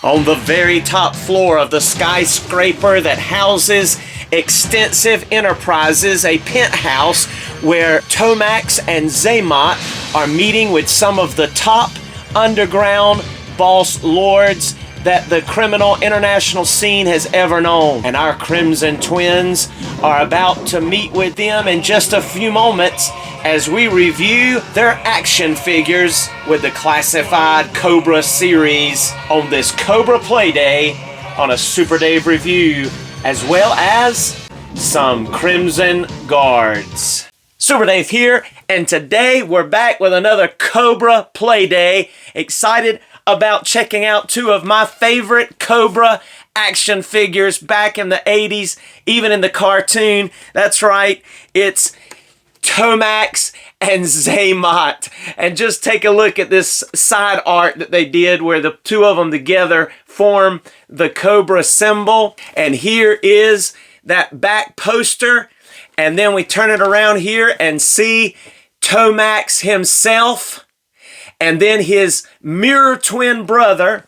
On the very top floor of the skyscraper that houses Extensive Enterprises, a penthouse where Tomax and Xamot are meeting with some of the top underground boss lords that the criminal international scene has ever known. And our Crimson Twins are about to meet with them in just a few moments as we review their action figures with the classified Cobra series on this Cobra Playday on a Super Dave review, as well as some Crimson Guards. Super Dave here, and today we're back with another Cobra Playday. Excited about checking out two of my favorite Cobra action figures back in the 80s, even in the cartoon. That's right, it's Tomax and Xamot. And just take a look at this side art that they did where the two of them together form the Cobra symbol. And here is that back poster. And then we turn it around here and see Tomax himself. And then his mirror twin brother,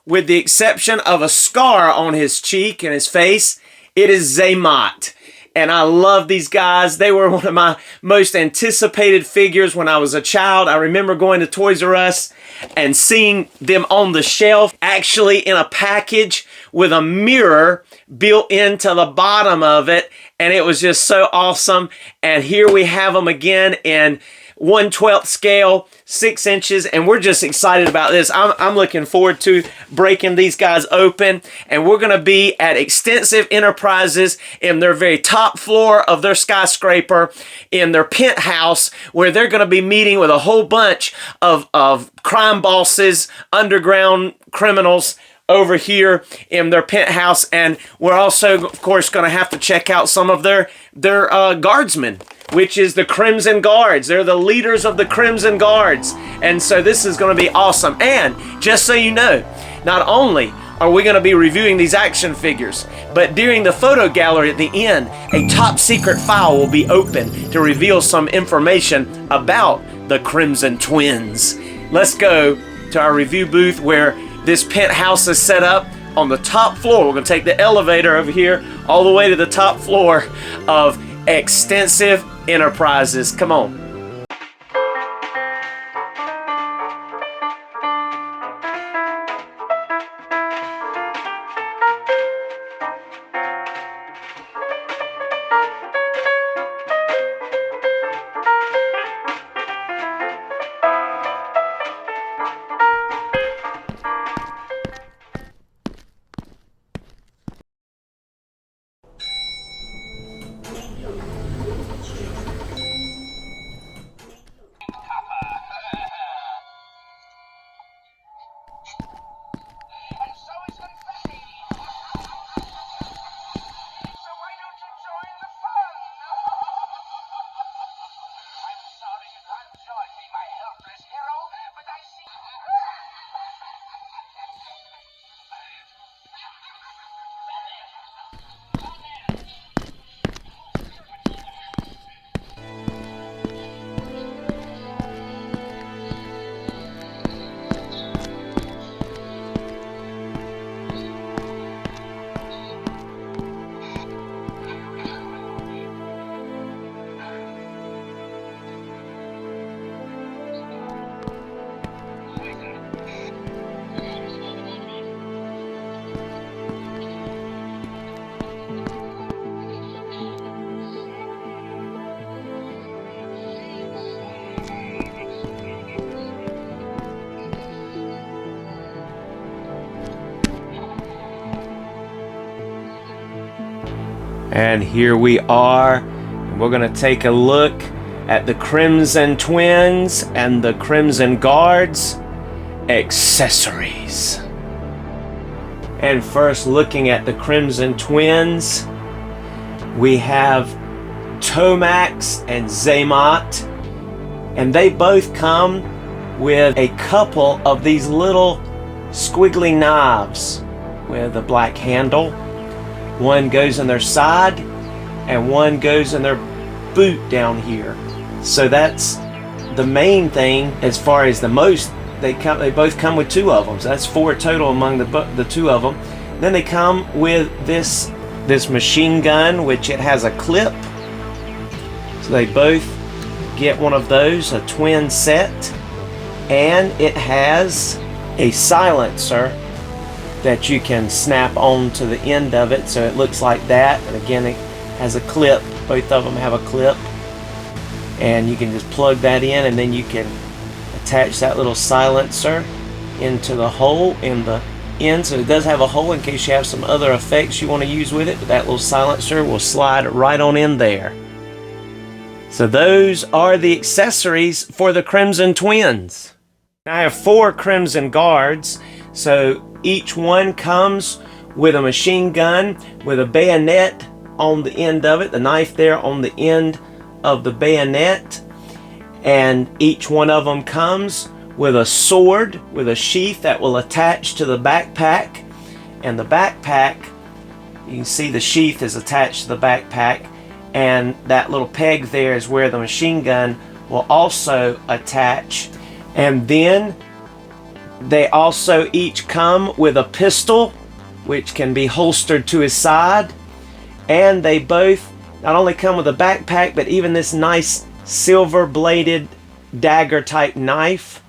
with the exception of a scar on his cheek and his face, it is Xamot. And I love these guys. They were one of my most anticipated figures when I was a child. I remember going to Toys R Us and seeing them on the shelf, actually in a package with a mirror built into the bottom of it. And it was just so awesome. And here we have them again in 1/12 scale, 6 inches, and we're just excited about this. I'm looking forward to breaking these guys open, and we're going to be at Extensive Enterprises in their very top floor of their skyscraper, in their penthouse, where they're going to be meeting with a whole bunch of crime bosses, underground criminals over here in their penthouse. And we're also, of course, going to have to check out some of their guardsmen, which is the Crimson Guards. They're the leaders of the Crimson Guards. And so this is going to be awesome. And just so you know, not only are we going to be reviewing these action figures, but during the photo gallery at the end, a top secret file will be open to reveal some information about the Crimson Twins. Let's go to our review booth where this penthouse is set up on the top floor. We're going to take the elevator over here all the way to the top floor of Extensive Enterprises. Come on. And here we are, and we're going to take a look at the Crimson Twins and the Crimson Guards accessories. And first, looking at the Crimson Twins, we have Tomax and Xamot, and they both come with a couple of these little squiggly knives with a black handle. One goes in their side and one goes in their boot down here. So that's the main thing as far as the most They both come with 2 of them, so that's 4 total among the 2 of them. Then they come with this machine gun, which it has a clip. So they both get one of those, a twin set, and it has a silencer that you can snap on to the end of it, so it looks like that. And again, it has a clip. Both of them have a clip, and you can just plug that in, and then you can attach that little silencer into the hole in the end. So it does have a hole in case you have some other effects you want to use with it, but that little silencer will slide right on in there. So those are the accessories for the Crimson Twins. Now I have 4 Crimson Guards, so each one comes with a machine gun with a bayonet on the end of it, the knife there on the end of the bayonet, and each one of them comes with a sword with a sheath that will attach to the backpack. And the backpack, you can see the sheath is attached to the backpack, and that little peg there is where the machine gun will also attach. And then they also each come with a pistol which can be holstered to his side, and they both not only come with a backpack but even this nice silver bladed dagger type knife,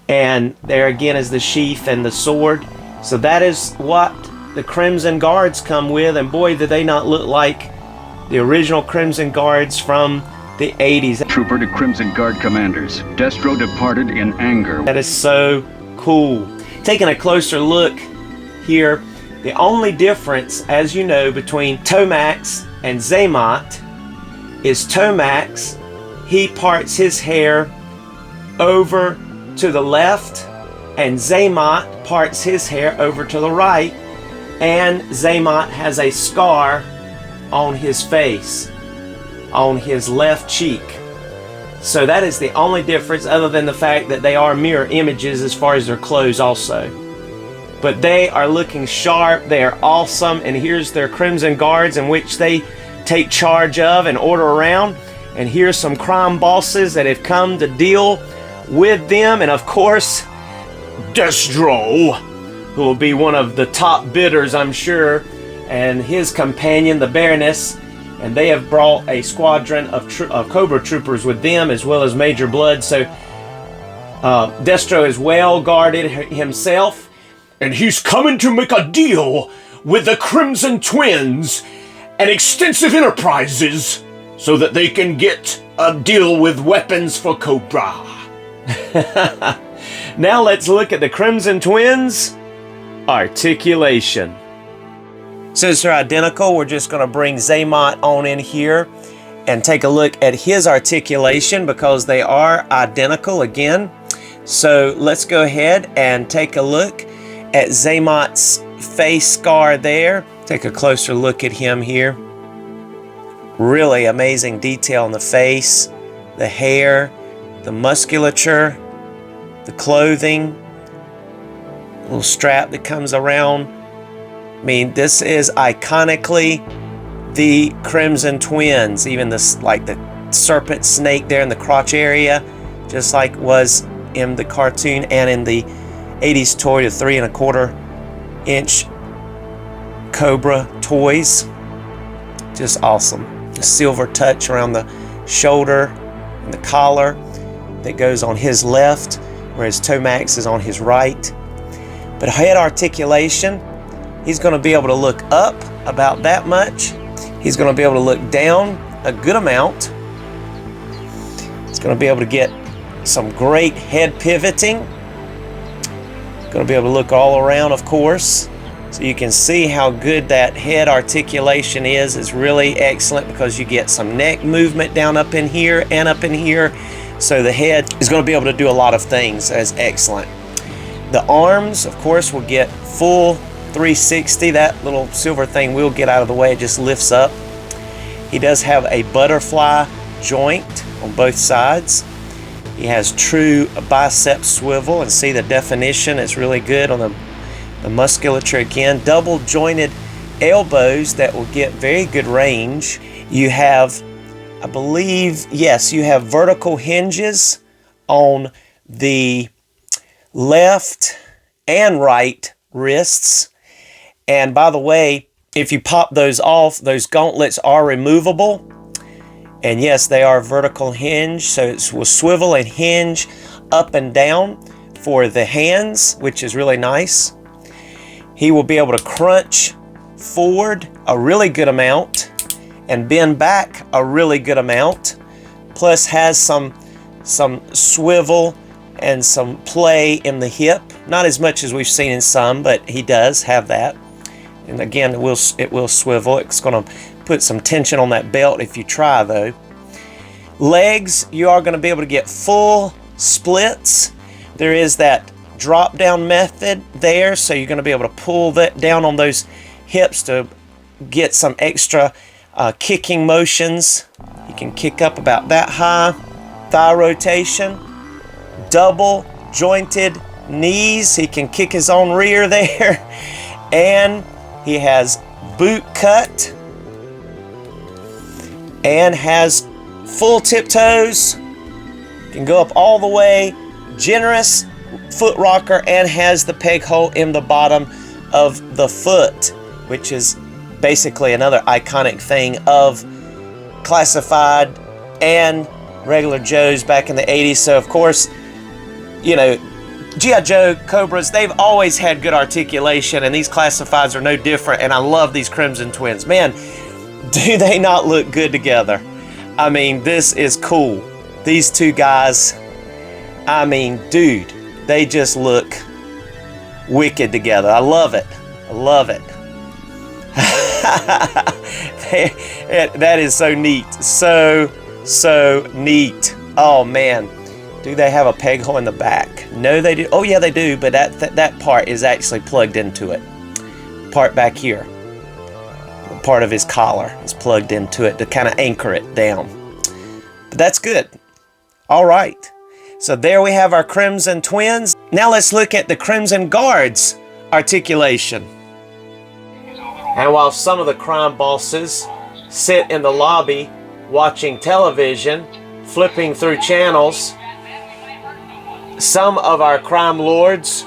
and there again is the sheath and the sword. So that is what the Crimson Guards come with, and boy do they not look like the original Crimson Guards from the 80s. Trooper to Crimson Guard commanders. Destro departed in anger. That is so cool. Taking a closer look here, the only difference, as you know, between Tomax and Xamot is Tomax, he parts his hair over to the left, and Xamot parts his hair over to the right, and Xamot has a scar on his face, on his left cheek. So that is the only difference, other than the fact that they are mirror images as far as their clothes also. But they are looking sharp, they are awesome, and here's their Crimson Guards in which they take charge of and order around. And here's some crime bosses that have come to deal with them, and of course Destro, who will be one of the top bidders, I'm sure, and his companion, the Baroness, and they have brought a squadron of Cobra troopers with them, as well as Major Blood. So Destro is well guarded himself, and he's coming to make a deal with the Crimson Twins and Extensive Enterprises so that they can get a deal with weapons for Cobra. Now let's look at the Crimson Twins Articulation. Since they're identical, we're just going to bring Xamot on in here and take a look at his articulation because they are identical again. So let's go ahead and take a look at Xamot's face scar there. Take a closer look at him here. Really amazing detail on the face, the hair, the musculature, the clothing, little strap that comes around. I mean, this is iconically the Crimson Twins. Even this, like the serpent snake there in the crotch area, just like was in the cartoon and in the 80s toy, the 3¼ inch Cobra toys. Just awesome. The silver touch around the shoulder and the collar that goes on his left, whereas Tomax is on his right. But head articulation, he's going to be able to look up about that much. He's going to be able to look down a good amount. He's going to be able to get some great head pivoting. Going to be able to look all around, of course. So you can see how good that head articulation is. It's really excellent because you get some neck movement down up in here and up in here. So the head is going to be able to do a lot of things. That's excellent. The arms, of course, will get full 360. That little silver thing will get out of the way. It just lifts up. He does have a butterfly joint on both sides. He has true bicep swivel, and see the definition. It's really good on the musculature again. Double jointed elbows that will get very good range. You have, I believe, yes, you have vertical hinges on the left and right wrists. And by the way, if you pop those off, those gauntlets are removable. And yes, they are vertical hinge, so it will swivel and hinge up and down for the hands, which is really nice. He will be able to crunch forward a really good amount and bend back a really good amount, plus has some swivel and some play in the hip. Not as much as we've seen in some, but he does have that. And again, it will swivel. It's going to put some tension on that belt if you try, though. Legs, you are going to be able to get full splits. There is that drop down method there, so you're going to be able to pull that down on those hips to get some extra kicking motions. You can kick up about that high. Thigh rotation, double jointed knees. He can kick his own rear there. And he has boot cut and has full tiptoes. Can go up all the way. Generous foot rocker, and has the peg hole in the bottom of the foot, which is basically another iconic thing of classified and regular Joes back in the 80s. So of course, you know, G.I. Joe Cobras, they've always had good articulation, and these classifieds are no different. And I love these Crimson Twins. Man, do they not look good together? I mean, this is cool. These two guys, I mean, dude, they just look wicked together. I love it. I love it. That is so neat. So neat. Oh man, do they have a peg hole in the back? No, they do. Oh yeah, they do, but that part is actually plugged into it. Part back here, part of his collar is plugged into it to kind of anchor it down. But that's good. All right, so there we have our Crimson Twins. Now let's look at the Crimson Guards articulation. And while some of the crime bosses sit in the lobby watching television, flipping through channels, some of our crime lords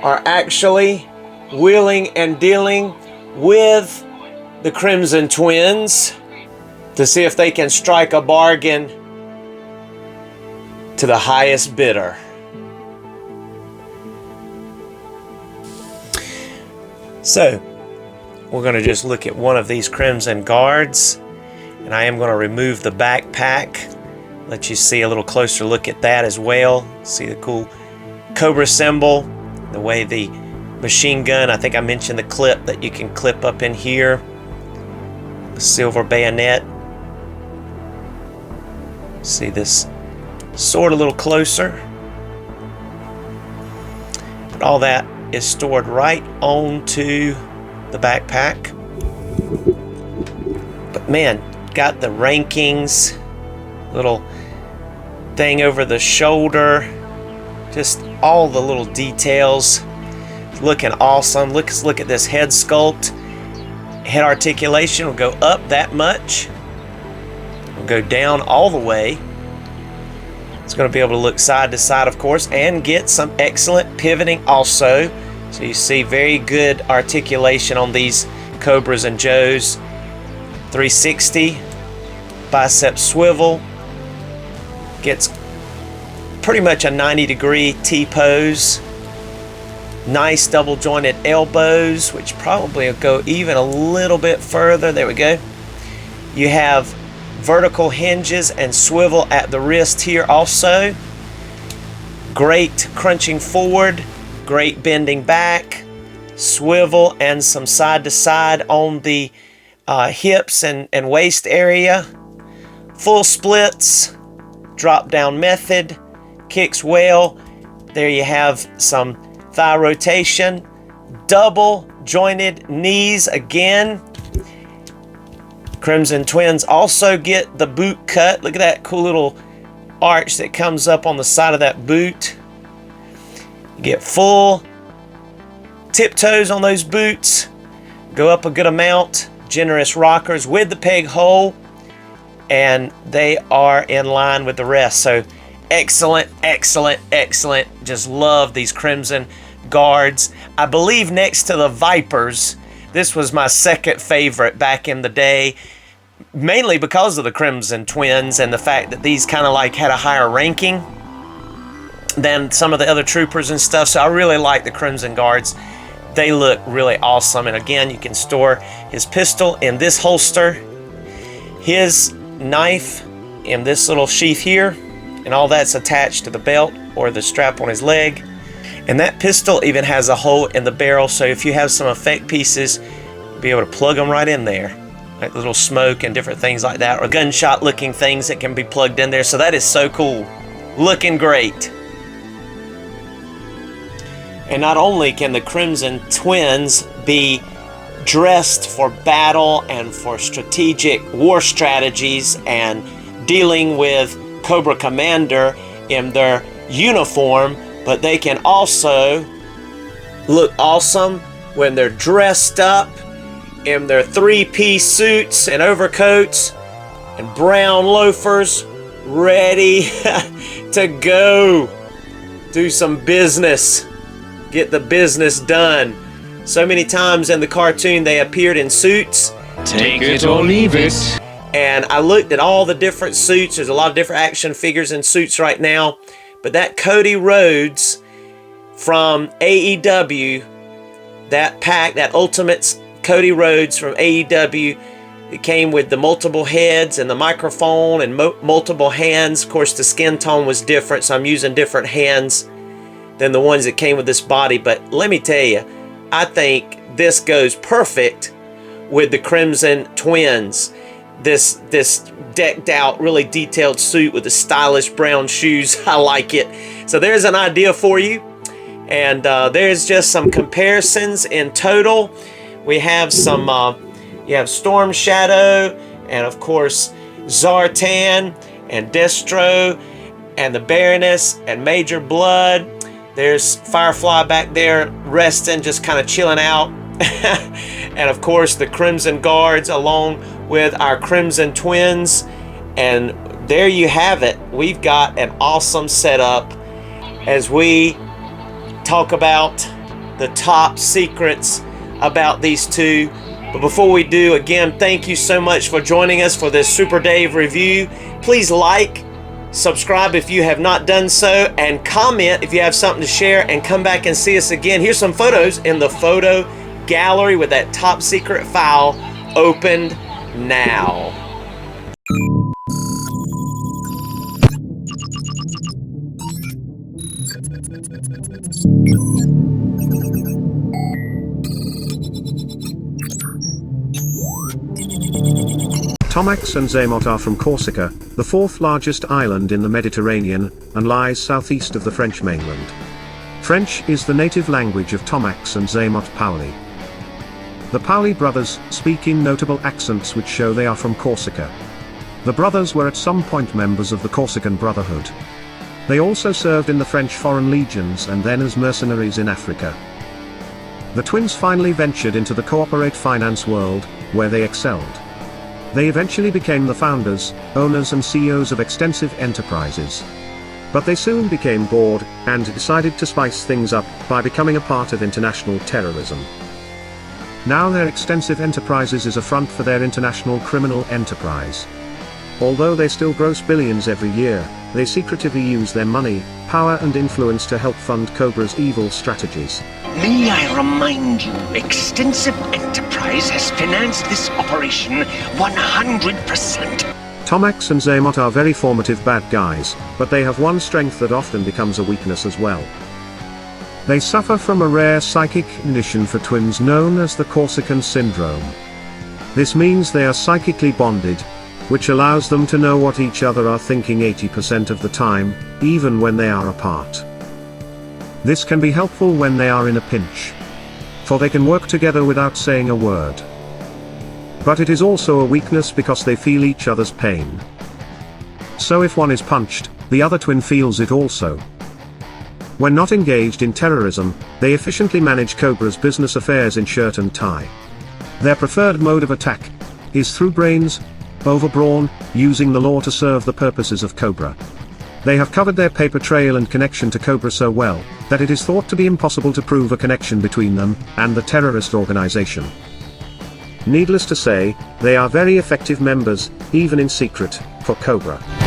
are actually wheeling and dealing with the Crimson Twins to see if they can strike a bargain to the highest bidder. So, we're going to just look at one of these Crimson Guards, and I am going to remove the backpack, let you see a little closer look at that as well. See the cool Cobra symbol, the way the machine gun, I think I mentioned the clip that you can clip up in here, the silver bayonet. See this sword a little closer. But all that is stored right onto the backpack. But man, got the rankings, little thing over the shoulder, just all the little details. Looking awesome. Let's look at this head sculpt. Head articulation will go up that much. We'll go down all the way. It's going to be able to look side to side, of course, and get some excellent pivoting also. So you see very good articulation on these Cobras and Joes. 360, bicep swivel. Gets pretty much a 90-degree T-pose. Nice double jointed elbows, which probably will go even a little bit further. There we go. You have vertical hinges and swivel at the wrist here also. Great crunching forward, great bending back, swivel and some side to side on the hips and waist area. Full splits, drop down method, kicks well. There you have some thigh rotation, double jointed knees again. Crimson Twins also get the boot cut. Look at that cool little arch that comes up on the side of that boot. You get full tiptoes on those boots. Go up a good amount. Generous rockers with the peg hole. And they are in line with the rest. So excellent, excellent, excellent. Just love these Crimson Guards. I believe next to the Vipers, this was my second favorite back in the day, mainly because of the Crimson Twins and the fact that these kind of like had a higher ranking than some of the other troopers and stuff. So I really like the Crimson Guards. They look really awesome. And again, you can store his pistol in this holster, his knife in this little sheath here, and all that's attached to the belt or the strap on his leg. And that pistol even has a hole in the barrel, so if you have some effect pieces, you'll be able to plug them right in there, like little smoke and different things like that, or gunshot looking things that can be plugged in there. So that is so cool, looking great. And not only can the Crimson Twins be dressed for battle and for strategic war strategies and dealing with Cobra Commander in their uniform, but they can also look awesome when they're dressed up in their three-piece suits and overcoats and brown loafers, ready to go do some business, get the business done. So many times in the cartoon they appeared in suits. Take it or leave it. And I looked at all the different suits. There's a lot of different action figures in suits right now. But that Cody Rhodes from AEW, that pack, that Ultimates Cody Rhodes from AEW, it came with the multiple heads and the microphone and multiple hands. Of course, the skin tone was different, so I'm using different hands than the ones that came with this body. But let me tell you, I think this goes perfect with the Crimson Twins. This decked out, really detailed suit with the stylish brown shoes. I like it. So there's an idea for you. And there's just some comparisons in total. We have some, you have Storm Shadow, and of course Zartan, and Destro, and the Baroness, and Major Blood. There's Firefly back there resting, just kind of chilling out. And of course the Crimson Guards along with our Crimson Twins. And there you have it. We've got an awesome setup as we talk about the top secrets about these two. But before we do, again, thank you so much for joining us for this Super Dave review. Please like, subscribe if you have not done so, and comment if you have something to share, and come back and see us again. Here's some photos in the photo gallery with that top secret file opened now. Tomax and Xamot are from Corsica, the fourth largest island in the Mediterranean, and lies southeast of the French mainland. French is the native language of Tomax and Xamot Paoli. The Paoli brothers speak in notable accents which show they are from Corsica. The brothers were at some point members of the Corsican Brotherhood. They also served in the French Foreign Legions and then as mercenaries in Africa. The twins finally ventured into the corporate finance world, where they excelled. They eventually became the founders, owners and CEOs of extensive enterprises. But they soon became bored, and decided to spice things up by becoming a part of international terrorism. Now their extensive enterprises is a front for their international criminal enterprise. Although they still gross billions every year, they secretively use their money, power and influence to help fund Cobra's evil strategies. May I remind you, Extensive Enterprise has financed this operation 100%. Tomax and Xamot are very formative bad guys, but they have one strength that often becomes a weakness as well. They suffer from a rare psychic condition for twins known as the Corsican Syndrome. This means they are psychically bonded, which allows them to know what each other are thinking 80% of the time, even when they are apart. This can be helpful when they are in a pinch, for they can work together without saying a word. But it is also a weakness because they feel each other's pain. So if one is punched, the other twin feels it also. When not engaged in terrorism, they efficiently manage Cobra's business affairs in shirt and tie. Their preferred mode of attack is through brains, overbrawn, using the law to serve the purposes of Cobra. They have covered their paper trail and connection to Cobra so well, that it is thought to be impossible to prove a connection between them and the terrorist organization. Needless to say, they are very effective members, even in secret, for Cobra.